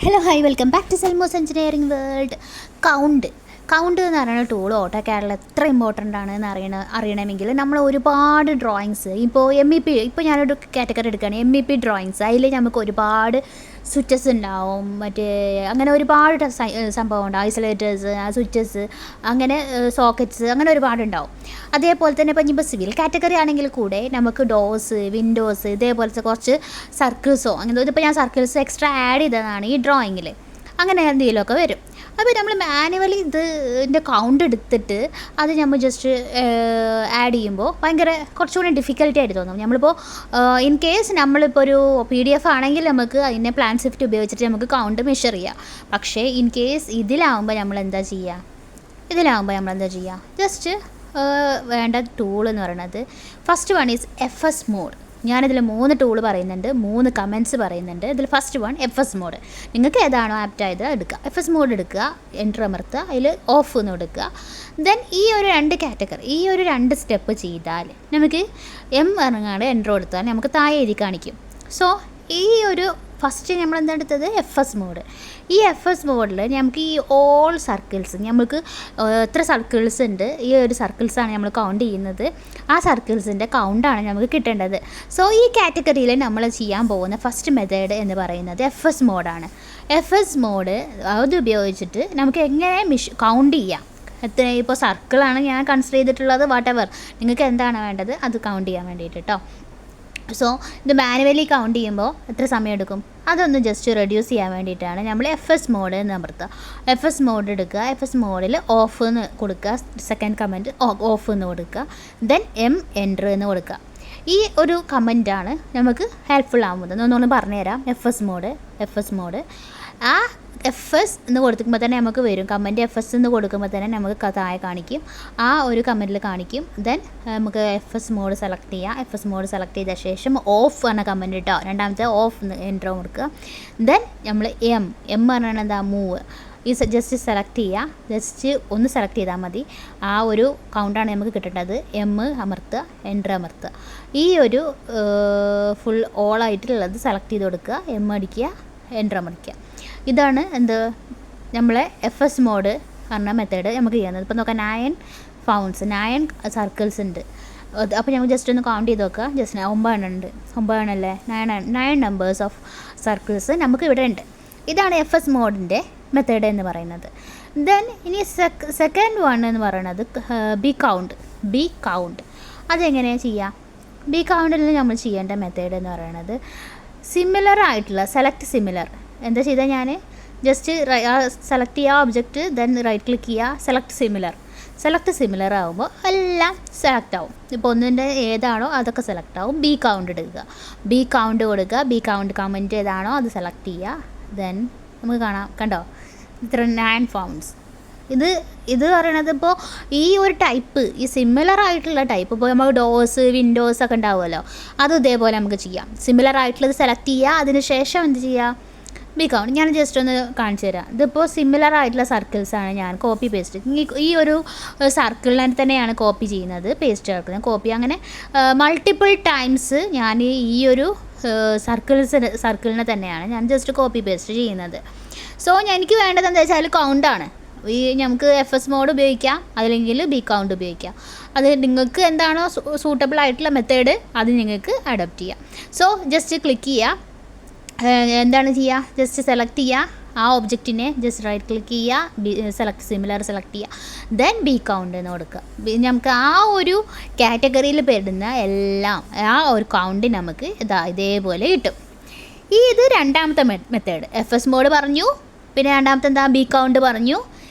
Hello hi welcome back to സെൽമോസ് engineering world. Count എന്ന് പറയുന്ന ടൂൾ ഓട്ടോകാഡിൽ എത്ര ഇമ്പോർട്ടൻ്റ് ആണെന്ന് അറിയണമെങ്കിൽ നമ്മൾ ഒരുപാട് ഡ്രോയിങ്സ് ഇപ്പോൾ ഇപ്പോൾ ഞാനൊരു കാറ്റഗറി എടുക്കുകയാണ് MEP ഡ്രോയിങ്സ്. അതിൽ നമുക്ക് ഒരുപാട് സ്വിച്ചസ് ഉണ്ടാവും, അങ്ങനെ ഒരുപാട് സംഭവം ഉണ്ടാവും. ഐസൊലേറ്റേഴ്സ്, സ്വിച്ചസ്, അങ്ങനെ സോക്കറ്റ്സ്, അങ്ങനെ ഒരുപാടുണ്ടാവും. അതേപോലെ തന്നെ ഇപ്പോൾ സിവിൽ കാറ്റഗറി ആണെങ്കിൽ കൂടെ നമുക്ക് ഡോർസ്, വിൻഡോസ്, ഇതേപോലത്തെ കുറച്ച് സർക്കിൾസോ അങ്ങനെ ഇതിപ്പോൾ ഞാൻ സർക്കിൾസ് എക്സ്ട്രാ ആഡ് ചെയ്തതാണ് ഈ ഡ്രോയിങ്ങിൽ. അങ്ങനെ എന്തെങ്കിലുമൊക്കെ വരും. അപ്പോൾ നമ്മൾ മാനുവലി ഇതിൻ്റെ കൗണ്ട് എടുത്തിട്ട് അത് നമ്മൾ ജസ്റ്റ് ആഡ് ചെയ്യുമ്പോൾ ഭയങ്കര കുറച്ചുകൂടി ഡിഫിക്കൽട്ടി ആയിട്ട് തോന്നും. നമ്മളിപ്പോൾ ഇൻ കേസ് നമ്മളിപ്പോൾ ഒരു PDF ആണെങ്കിൽ നമുക്ക് അതിനെ പ്ലാൻ സ്വിഫ്റ്റ് ഉപയോഗിച്ചിട്ട് നമുക്ക് കൗണ്ട് മെഷർ ചെയ്യാം. പക്ഷേ ഇൻ കേസ് ഇതിലാവുമ്പോൾ നമ്മൾ എന്താ ചെയ്യുക, ജസ്റ്റ് വേണ്ട ടൂൾ എന്ന് പറയുന്നത് first one is FS mode. ഞാനിതിൽ 3 ടൂൾ പറയുന്നുണ്ട്, 3 കമൻറ്റ്സ് പറയുന്നുണ്ട്. ഇതിൽ ഫസ്റ്റ് വൺ FS മോഡ്. നിങ്ങൾക്ക് ഏതാണോ ആപ്റ്റായത് എടുക്കുക, FS മോഡ് എടുക്കുക, എൻ്റർ അമർത്തുക, അതിൽ ഓഫ് എന്ന് കൊടുക്കുക. ദെൻ ഈ ഒരു 2 കാറ്റഗറി, ഈ ഒരു 2 സ്റ്റെപ്പ് ചെയ്താൽ നമുക്ക് ഇറങ്ങാണ്ട് എൻ്റർ കൊടുത്താൽ നമുക്ക് താഴെ എഴുതി കാണിക്കും. സോ ഈ ഒരു ഫസ്റ്റ് നമ്മൾ എന്താ എടുത്തത്, FS മോഡ്. ഈ FS മോഡിൽ നമുക്ക് ഈ ഓൾ സർക്കിൾസ്, നമുക്ക് എത്ര സർക്കിൾസ് ഉണ്ട്, ഈ ഒരു സർക്കിൾസാണ് നമ്മൾ കൗണ്ട് ചെയ്യുന്നത്. ആ സർക്കിൾസിൻ്റെ കൗണ്ടാണ് നമുക്ക് കിട്ടേണ്ടത്. സോ ഈ കാറ്റഗറിയിൽ നമ്മൾ ചെയ്യാൻ പോകുന്ന ഫസ്റ്റ് മെത്തേഡ് എന്ന് പറയുന്നത് FS മോഡാണ്. FS മോഡ് അത് ഉപയോഗിച്ചിട്ട് നമുക്ക് എങ്ങനെ കൗണ്ട് ചെയ്യാം. ഇപ്പോൾ സർക്കിളാണ് ഞാൻ കൺസിഡർ ചെയ്തിട്ടുള്ളത്, വാട്ടെവർ നിങ്ങൾക്ക് എന്താണ് വേണ്ടത് അത് കൗണ്ട് ചെയ്യാൻ വേണ്ടിയിട്ട് കേട്ടോ. സോ ഇത് മാനുവലി കൗണ്ട് ചെയ്യുമ്പോൾ എത്ര സമയം എടുക്കും, അതൊന്ന് ജസ്റ്റ് റെഡ്യൂസ് ചെയ്യാൻ വേണ്ടിയിട്ടാണ് നമ്മൾ FS മോഡ് എന്ന് അമർത്തുക. FS മോഡ് എടുക്കുക, FS മോഡിൽ ഓഫ് എന്ന് കൊടുക്കുക, സെക്കൻഡ് കമൻറ്റ് ഓഫ് എന്ന് കൊടുക്കുക, ദെൻ എൻ്റർ എന്ന് കൊടുക്കുക. ഈ ഒരു കമൻറ്റാണ് നമുക്ക് ഹെൽപ്ഫുൾ ആവുന്നത്. ഒന്നുകൂടി പറഞ്ഞുതരാം. FS മോഡ് ആ FS എന്ന് കൊടുക്കുമ്പോൾ തന്നെ നമുക്ക് വരും കമൻറ്റ്. FS എന്ന് കൊടുക്കുമ്പോൾ തന്നെ നമുക്ക് താഴെ കാണിക്കും, ആ ഒരു കമൻറ്റിൽ കാണിക്കും. ദെൻ നമുക്ക് FS മോഡ് സെലക്ട് ചെയ്യാം. FS മോഡ് സെലക്ട് ചെയ്ത ശേഷം ഓഫ് എന്ന കമൻറ്റ് കേട്ടോ, രണ്ടാമത്തെ ഓഫ് എൻ്റർ കൊടുക്കുക. ദെൻ നമ്മൾ എം പറഞ്ഞാൽ എന്താ, മൂവ്. ഈ ജസ്റ്റ് സെലക്ട് ചെയ്യുക, ജസ്റ്റ് ഒന്ന് സെലക്ട് ചെയ്താൽ മതി. ആ ഒരു കൗണ്ടാണ് നമുക്ക് കിട്ടേണ്ടത്. അമർത്തുക, എൻ്റർ അമർത്തുക. ഈ ഒരു ഫുൾ ഓളായിട്ടുള്ളത് സെലക്ട് ചെയ്ത് കൊടുക്കുക, അടിക്കുക, എൻ്റർ അമർത്തുക. ഇതാണ് നമ്മളെ FS മോഡ് പറഞ്ഞ മെത്തേഡ് നമുക്ക് ചെയ്യുന്നത്. ഇപ്പോൾ നോക്കാം, 9 സർക്കിൾസ് ഉണ്ട്. അപ്പോൾ ഞങ്ങൾ ജസ്റ്റ് ഒന്ന് കൗണ്ട് ചെയ്ത് നോക്കുക. ജസ്റ്റ് 9 ഉണ്ട്, 9 അല്ലേ, 9 നമ്പേഴ്സ് ഓഫ് സർക്കിൾസ് നമുക്ക് ഇവിടെ ഉണ്ട്. ഇതാണ് FS മോഡിൻ്റെ മെത്തേഡ് എന്ന് പറയുന്നത്. ദെൻ ഇനി സെക്കൻഡ് വൺ എന്ന് പറയുന്നത് ബി കൗണ്ട്. അതെങ്ങനെയാണ് ചെയ്യുക? ബി കൗണ്ടിൽ നമ്മൾ ചെയ്യേണ്ട മെത്തേഡ് എന്ന് പറയുന്നത് സിമിലർ ആയിട്ടുള്ള സിമിലർ. എന്താ ചെയ്താൽ ഞാൻ ജസ്റ്റ് സെലക്ട് ചെയ്യുക ഒബ്ജക്റ്റ്, ദെൻ റൈറ്റ് ക്ലിക്ക് ചെയ്യുക, സെലക്ട് സിമിലർ ആകുമ്പോൾ എല്ലാം സെലക്ട് ആവും. ഇപ്പോൾ ഒന്നിൻ്റെ ഏതാണോ അതൊക്കെ സെലക്ട് ആവും. ബി കൗണ്ട് എടുക്കുക, ബി കൗണ്ട് കൊടുക്കുക, ബി കൗണ്ട് കമൻറ്റ് ഏതാണോ അത് സെലക്ട് ചെയ്യുക. ദെൻ നമുക്ക് കണ്ടോ ഇത്ര 9 ഫൗണ്ട്സ്. ഇത് പറയണത് ഇപ്പോൾ ഈ ഒരു ടൈപ്പ്, ഈ സിമിലർ ആയിട്ടുള്ള ടൈപ്പ്, ഇപ്പോൾ നമുക്ക് ഡോർസ്, വിൻഡോസ് ഒക്കെ ഉണ്ടാവുമല്ലോ, അത് ഇതേപോലെ നമുക്ക് ചെയ്യാം. സിമിലർ ആയിട്ടുള്ളത് സെലക്ട് ചെയ്യുക, അതിന് ശേഷം എന്ത് ചെയ്യുക, ബി കൗണ്ട്. ഞാൻ ജസ്റ്റ് ഒന്ന് കാണിച്ചു തരാം. ഇതിപ്പോൾ സിമിലർ ആയിട്ടുള്ള സർക്കിൾസാണ് ഞാൻ കോപ്പി പേസ്റ്റ്, ഈ ഒരു സർക്കിളിനെ തന്നെയാണ് കോപ്പി ചെയ്യുന്നത്, പേസ്റ്റ് ചേർക്കുന്നത്, കോപ്പി. അങ്ങനെ മൾട്ടിപ്പിൾ ടൈംസ് ഞാൻ ഈ ഒരു സർക്കിളിനെ തന്നെയാണ് ഞാൻ ജസ്റ്റ് കോപ്പി പേസ്റ്റ് ചെയ്യുന്നത്. സോ എനിക്ക് വേണ്ടത് എന്താ വെച്ചാൽ കൗണ്ടാണ്. നമുക്ക് FS മോഡ് ഉപയോഗിക്കാം, അല്ലെങ്കിൽ ബി കൗണ്ട് ഉപയോഗിക്കാം. അത് നിങ്ങൾക്ക് എന്താണോ സൂട്ടബിൾ ആയിട്ടുള്ള മെത്തേഡ് അത് നിങ്ങൾക്ക് അഡോപ്റ്റ് ചെയ്യാം. സോ ജസ്റ്റ് ക്ലിക്ക് ചെയ്യുക, എന്താണ് ചെയ്യുക, ജസ്റ്റ് സെലക്ട് ചെയ്യുക ആ ഒബ്ജക്റ്റിനെ, ജസ്റ്റ് റൈറ്റ് ക്ലിക്ക് ചെയ്യുക, സിമിലർ സെലക്ട് ചെയ്യുക, ദെൻ ബി കൗണ്ട് എന്ന് കൊടുക്കുക. നമുക്ക് ആ ഒരു കാറ്റഗറിയിൽ പെടുന്ന എല്ലാം ആ ഒരു കൗണ്ട് നമുക്ക് ഇതേപോലെ കിട്ടും. ഇത് രണ്ടാമത്തെ മെത്തേഡ്. FS മോഡ് പറഞ്ഞു, പിന്നെ രണ്ടാമത്തെ എന്താ, ബി കൗണ്ട് പറഞ്ഞു.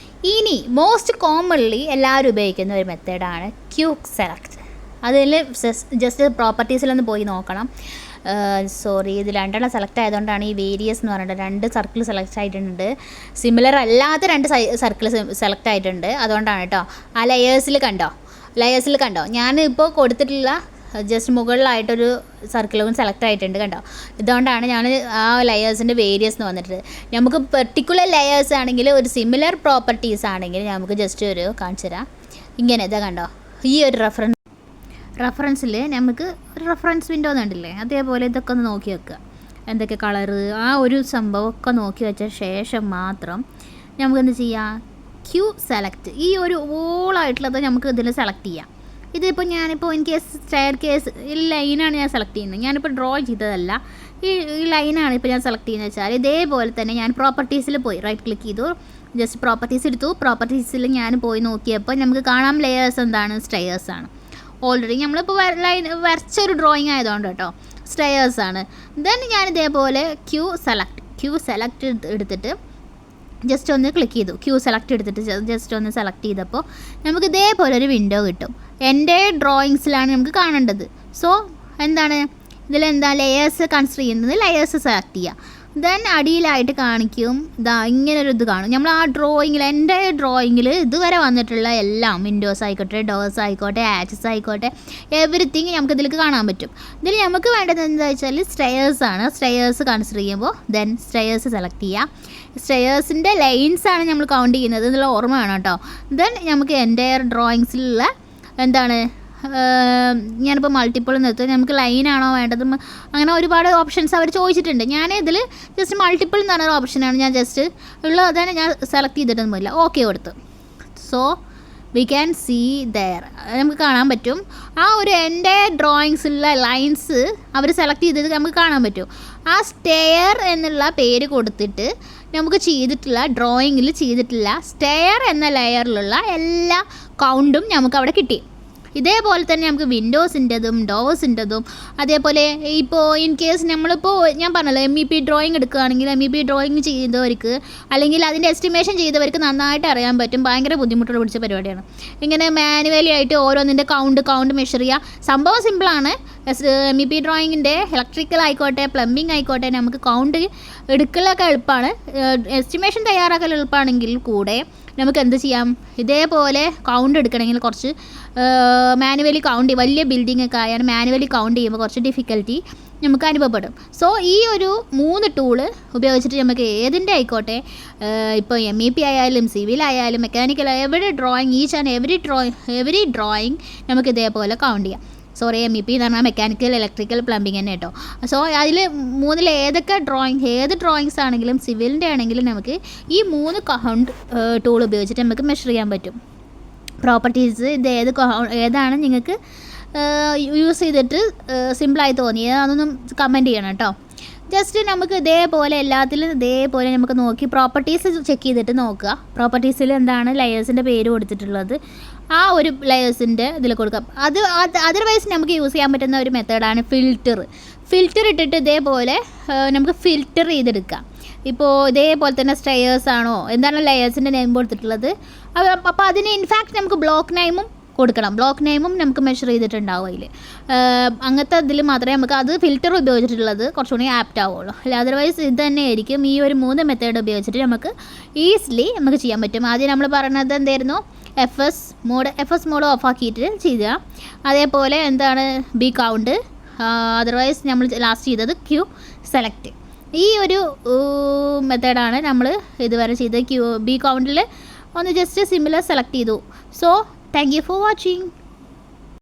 ഇനി മോസ്റ്റ് കോമൺലി എല്ലാവരും ഉപയോഗിക്കുന്ന ഒരു മെത്തേഡാണ് ക്യൂക്ക് സെലക്ട്. അതിൽ ജസ്റ്റ് പ്രോപ്പർട്ടീസിലൊന്ന് പോയി നോക്കണം. ഇത് 2 സെലക്ട് ആയതുകൊണ്ടാണ് ഈ വേരിയസ് എന്ന് പറഞ്ഞിട്ട് 2 സർക്കിൾ സെലക്ട് ആയിട്ടുണ്ട്. സിമിലർ അല്ലാത്ത 2 സർക്കിൾ സെലക്ട് ആയിട്ടുണ്ട്, അതുകൊണ്ടാണ് കേട്ടോ. ആ ലെയേഴ്സിൽ കണ്ടോ ഞാൻ ഇപ്പോൾ കൊടുത്തിട്ടുള്ള ജസ്റ്റ് മുകളിലായിട്ടൊരു സർക്കിളും സെലക്ട് ആയിട്ടുണ്ട്, കണ്ടോ. ഇതുകൊണ്ടാണ് ഞാൻ ആ ലെയേഴ്സിൻ്റെ വേരിയസ് എന്ന് വന്നിട്ട്. നമുക്ക് പെർട്ടിക്കുലർ ലെയേഴ്സ് ആണെങ്കിൽ, ഒരു സിമിലർ പ്രോപ്പർട്ടീസ് ആണെങ്കിൽ നമുക്ക് ജസ്റ്റ് ഒരു കാണിച്ചു തരാം. ഇങ്ങനെ കണ്ടോ, ഈ ഒരു റെഫറൻസിൽ നമുക്ക് ഒരു റെഫറൻസ് വിൻഡോ കണ്ടില്ലേ, അതേപോലെ ഇതൊക്കെ ഒന്ന് നോക്കി വെക്കുക. എന്തൊക്കെ കളറ് ആ ഒരു സംഭവമൊക്കെ നോക്കി വെച്ച ശേഷം മാത്രം നമുക്കെന്ത് ചെയ്യാം, ക്യൂ സെലക്ട്, ഈ ഒരു ഓളായിട്ടുള്ളത് നമുക്ക് ഇതിൽ സെലക്ട് ചെയ്യാം. ഇതിപ്പോൾ ഞാനിപ്പോൾ എനിക്ക് സ്റ്റെയർ കേസ് ഈ ലൈനാണ് ഞാൻ സെലക്ട് ചെയ്യുന്നത്. ഞാനിപ്പോൾ ഡ്രോ ചെയ്തതല്ല, ഈ ലൈനാണ് ഇപ്പോൾ ഞാൻ സെലക്ട് ചെയ്യുന്നത് വെച്ചാൽ ഇതേപോലെ തന്നെ ഞാൻ പ്രോപ്പർട്ടീസിൽ പോയി റൈറ്റ് ക്ലിക്ക് ചെയ്തു, ജസ്റ്റ് പ്രോപ്പർട്ടീസ് എടുത്തു. പ്രോപ്പർട്ടീസിൽ ഞാൻ പോയി നോക്കിയപ്പോൾ നമുക്ക് കാണാം ലെയേഴ്സ് എന്താണ്, സ്റ്റെയേഴ്സാണ്. ഓൾറെഡി നമ്മളിപ്പോൾ വരച്ചൊരു ഡ്രോയിങ് ആയതുകൊണ്ട് കേട്ടോ സ്റ്റെയേഴ്സാണ്. ദെൻ ഞാൻ ഇതേപോലെ ക്യൂ സെലക്ട് എടുത്തിട്ട് ജസ്റ്റ് ഒന്ന് ക്ലിക്ക് ചെയ്തു. ക്യൂ സെലക്ട് എടുത്തിട്ട് ജസ്റ്റ് ഒന്ന് സെലക്ട് ചെയ്തപ്പോൾ നമുക്ക് ഇതേപോലെ ഒരു വിൻഡോ കിട്ടും. എൻ്റെ ഡ്രോയിങ്സിലാണ് നമുക്ക് കാണേണ്ടത്. സോ എന്താണ് ഇതിലെന്താ ലെയേഴ്സ് കൺസിഡർ ചെയ്യുന്നത്, ലെയേഴ്സ് സെലക്ട് ചെയ്യുക. ദെൻ അടിയിലായിട്ട് കാണിക്കും ഇങ്ങനൊരു ഇത് കാണും. നമ്മൾ ആ ഡ്രോയിങ്ങിൽ എൻ്റെ ഡ്രോയിങ്ങിൽ ഇതുവരെ വന്നിട്ടുള്ള എല്ലാം വിൻഡോസ് ആയിക്കോട്ടെ, ഡോർസ് ആയിക്കോട്ടെ, ആച്ചസ് ആയിക്കോട്ടെ, എവറിത്തിങ് നമുക്ക് ഇതിലേക്ക് കാണാൻ പറ്റും. ഇതിൽ നമുക്ക് വേണ്ടത് എന്താ വെച്ചാൽ സ്റ്റെയേഴ്സാണ്. സ്റ്റെയേഴ്സ് കൺസിഡർ ചെയ്യുമ്പോൾ ദെൻ സ്റ്റെയേഴ്സ് സെലക്ട് ചെയ്യുക. സ്റ്റെയേഴ്സിൻ്റെ ലൈൻസാണ് നമ്മൾ കൗണ്ട് ചെയ്യുന്നത് എന്നുള്ള ഓർമ്മ വേണം കേട്ടോ. ദെൻ നമുക്ക് എൻ്റെ ഡ്രോയിങ്സിലുള്ള എന്താണ് ഞാനിപ്പോൾ മൾട്ടിപ്പിൾ നിർത്തും, നമുക്ക് ലൈനാണോ വേണ്ടത്, അങ്ങനെ ഒരുപാട് ഓപ്ഷൻസ് അവർ ചോദിച്ചിട്ടുണ്ട്. ഞാൻ ഇതിൽ ജസ്റ്റ് മൾട്ടിപ്പിൾ എന്ന് പറഞ്ഞൊരു ഓപ്ഷനാണ് ഞാൻ ജസ്റ്റ് ഉള്ളത്, തന്നെ ഞാൻ സെലക്ട് ചെയ്തിട്ടൊന്നുമില്ല, ഓക്കെ കൊടുത്തു. So we can see there, നമുക്ക് കാണാൻ പറ്റും ആ ഒരു എൻ്റെ ഡ്രോയിങ്സിലുള്ള ലൈൻസ് അവർ സെലക്ട് ചെയ്തത് നമുക്ക് കാണാൻ പറ്റും. ആ സ്റ്റെയർ എന്നുള്ള പേര് കൊടുത്തിട്ട് നമുക്ക് ചെയ്തിട്ടുള്ള ഡ്രോയിങ്ങിൽ ചെയ്തിട്ടുള്ള സ്റ്റെയർ എന്ന ലെയറിലുള്ള എല്ലാ കൗണ്ടും നമുക്ക് അവിടെ കിട്ടി. ഇതേപോലെ തന്നെ നമുക്ക് വിൻഡോസിൻ്റെതും ഡോഴ്സിൻ്റെതും അതേപോലെ ഇപ്പോൾ ഇൻ കേസ് നമ്മളിപ്പോൾ ഞാൻ പറഞ്ഞല്ലോ MEP ഡ്രോയിങ് എടുക്കുകയാണെങ്കിൽ MEP ഡ്രോയിങ് ചെയ്തവർക്ക് അല്ലെങ്കിൽ അതിൻ്റെ എസ്റ്റിമേഷൻ ചെയ്തവർക്ക് നന്നായിട്ട് അറിയാൻ പറ്റും. ഭയങ്കര ബുദ്ധിമുട്ടുള്ള പിടിച്ച പരിപാടിയാണ്. ഇങ്ങനെ മാനുവലി ആയിട്ട് ഓരോന്നിൻ്റെ കൗണ്ട് മെഷർ ചെയ്യുക. സംഭവം സിമ്പിളാണ്. MEP ഡ്രോയിങ്ങിൻ്റെ ഇലക്ട്രിക്കൽ ആയിക്കോട്ടെ, പ്ലംബിംഗ് ആയിക്കോട്ടെ, നമുക്ക് കൗണ്ട് എടുക്കലൊക്കെ എളുപ്പമാണ്. എസ്റ്റിമേഷൻ തയ്യാറാക്കൽ എളുപ്പമാണെങ്കിൽ കൂടെ നമുക്ക് എന്ത് ചെയ്യാം, ഇതേപോലെ കൗണ്ട് എടുക്കണമെങ്കിൽ കുറച്ച് മാനുവലി കൗണ്ട്, വലിയ ബിൽഡിംഗ് ഒക്കെ ആയാലും മാനുവലി കൗണ്ട് ചെയ്യുമ്പോൾ കുറച്ച് ഡിഫിക്കൽറ്റി നമുക്ക് അനുഭവപ്പെടും. സോ ഈ ഒരു 3 ടൂള് ഉപയോഗിച്ചിട്ട് നമുക്ക് ഏതിൻ്റെ ആയിക്കോട്ടെ, ഇപ്പോൾ MEP ആയാലും സിവിൽ ആയാലും mechanical every drawing, each and every drawing നമുക്ക് ഇതേപോലെ കൗണ്ട് ചെയ്യാം. സോറി MEP എന്ന് പറഞ്ഞാൽ മെക്കാനിക്കൽ, ഇലക്ട്രിക്കൽ, പ്ലംബിംഗ് തന്നെ കേട്ടോ. സോ അതിൽ 3 ഏതൊക്കെ ഏത് ഡ്രോയിങ്സ് ആണെങ്കിലും സിവിലിൻ്റെ ആണെങ്കിലും നമുക്ക് ഈ 3 കൗണ്ട് ടൂൾ ഉപയോഗിച്ചിട്ട് നമുക്ക് മെഷർ ചെയ്യാൻ പറ്റും. പ്രോപ്പർട്ടീസ് ഇത് ഏതാണ് നിങ്ങൾക്ക് യൂസ് ചെയ്തിട്ട് സിമ്പിളായി തോന്നിയത് അതൊന്നും കമൻറ്റ് ചെയ്യണം കേട്ടോ. ജസ്റ്റ് നമുക്ക് ഇതേപോലെ എല്ലാത്തിലും ഇതേപോലെ നമുക്ക് നോക്കി പ്രോപ്പർട്ടീസ് ചെക്ക് ചെയ്തിട്ട് നോക്കുക. പ്രോപ്പർട്ടീസിൽ എന്താണ് ലെയേഴ്സിൻ്റെ പേര് കൊടുത്തിട്ടുള്ളത്, ആ ഒരു ലെയേഴ്സിൻ്റെ ഇതിൽ കൊടുക്കാം. അതർവൈസ് നമുക്ക് യൂസ് ചെയ്യാൻ പറ്റുന്ന ഒരു മെത്തേഡാണ് ഫിൽറ്റർ ഇട്ടിട്ട് ഇതേപോലെ നമുക്ക് ഫിൽറ്റർ ചെയ്തെടുക്കാം. ഇപ്പോൾ ഇതേപോലെ തന്നെ സ്റ്റെയേഴ്സ് ആണോ എന്താണ് ലെയേഴ്സിൻ്റെ നെയിം കൊടുത്തിട്ടുള്ളത്, അപ്പോൾ അതിന് ഇൻഫാക്റ്റ് നമുക്ക് ബ്ലോക്ക് നെയിമും കൊടുക്കണം. ബ്ലോക്ക് നെയിമും നമുക്ക് മെഷർ ചെയ്തിട്ടുണ്ടാവും അതിൽ. അങ്ങനത്തെ ഇതിൽ മാത്രമേ നമുക്ക് അത് ഫിൽറ്റർ ഉപയോഗിച്ചിട്ടുള്ളത് കുറച്ചുകൂടി ആപ്റ്റ് ആവുള്ളൂ. അല്ല അതർവൈസ് ഇത് തന്നെ ആയിരിക്കും. ഈ ഒരു 3 മെത്തേഡ് ഉപയോഗിച്ചിട്ട് നമുക്ക് ഈസിലി നമുക്ക് ചെയ്യാൻ പറ്റും. ആദ്യം നമ്മൾ പറഞ്ഞത് എന്തായിരുന്നു, FS മോഡ് ഓഫാക്കിയിട്ട് ചെയ്യുക. അതേപോലെ എന്താണ് ബി കൗണ്ട്, അതർവൈസ് നമ്മൾ ലാസ്റ്റ് ചെയ്തത് ക്യൂ സെലക്ട്. ഈ ഒരു മെത്തേഡാണ് നമ്മൾ ഇതുവരെ ചെയ്തത്. ബി കൗണ്ടിൽ ഒന്ന് ജസ്റ്റ് സിമിലർ സെലക്ട് ചെയ്തു. So thank you for watching.